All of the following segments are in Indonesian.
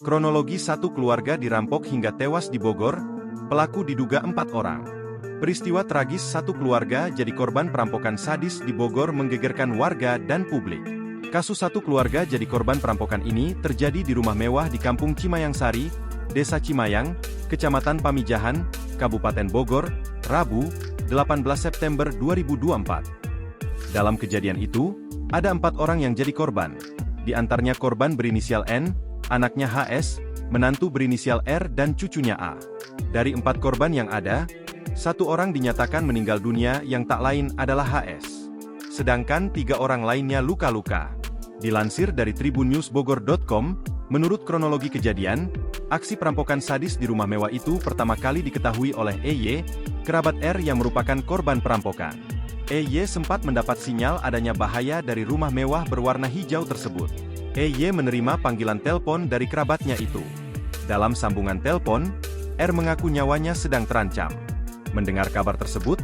Kronologi satu keluarga dirampok hingga tewas di Bogor, pelaku diduga 4 orang. Peristiwa tragis satu keluarga jadi korban perampokan sadis di Bogor menggegerkan warga dan publik. Kasus satu keluarga jadi korban perampokan ini terjadi di rumah mewah di Kampung Cimayang Sari, Desa Cimayang, Kecamatan Pamijahan, Kabupaten Bogor, Rabu, 18 September 2024. Dalam kejadian itu, ada 4 orang yang jadi korban. Di antaranya korban berinisial N, anaknya HS, menantu berinisial R dan cucunya A. Dari 4 korban yang ada, 1 orang dinyatakan meninggal dunia yang tak lain adalah HS. Sedangkan 3 orang lainnya luka-luka. Dilansir dari tribunnewsbogor.com, menurut kronologi kejadian, aksi perampokan sadis di rumah mewah itu pertama kali diketahui oleh EY, kerabat R yang merupakan korban perampokan. EY sempat mendapat sinyal adanya bahaya dari rumah mewah berwarna hijau tersebut. EY menerima panggilan telepon dari kerabatnya itu. Dalam sambungan telepon, R mengaku nyawanya sedang terancam. Mendengar kabar tersebut,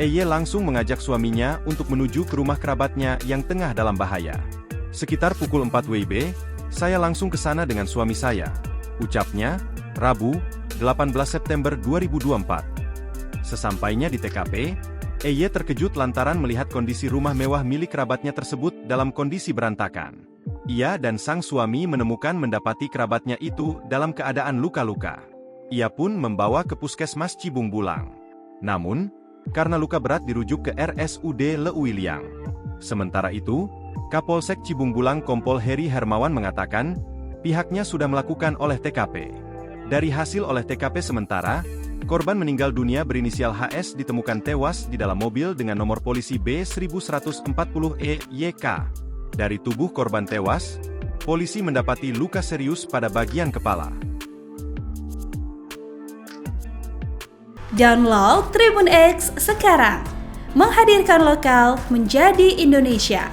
EY langsung mengajak suaminya untuk menuju ke rumah kerabatnya yang tengah dalam bahaya. Sekitar pukul 4 WIB, saya langsung ke sana dengan suami saya, ucapnya, Rabu, 18 September 2024. Sesampainya di TKP, EY terkejut lantaran melihat kondisi rumah mewah milik kerabatnya tersebut dalam kondisi berantakan. Ia dan sang suami menemukan mendapati kerabatnya itu dalam keadaan luka-luka. Ia pun membawa ke Puskesmas Cibung Bulang. Namun, karena luka berat dirujuk ke RSUD Leuwiliang. Sementara itu, Kapolsek Cibung Bulang Kompol Heri Hermawan mengatakan, pihaknya sudah melakukan olah TKP. Dari hasil olah TKP sementara, korban meninggal dunia berinisial HS ditemukan tewas di dalam mobil dengan nomor polisi B1140EYK. Dari tubuh korban tewas, polisi mendapati luka serius pada bagian kepala. Download Tribun X sekarang, menghadirkan lokal menjadi Indonesia.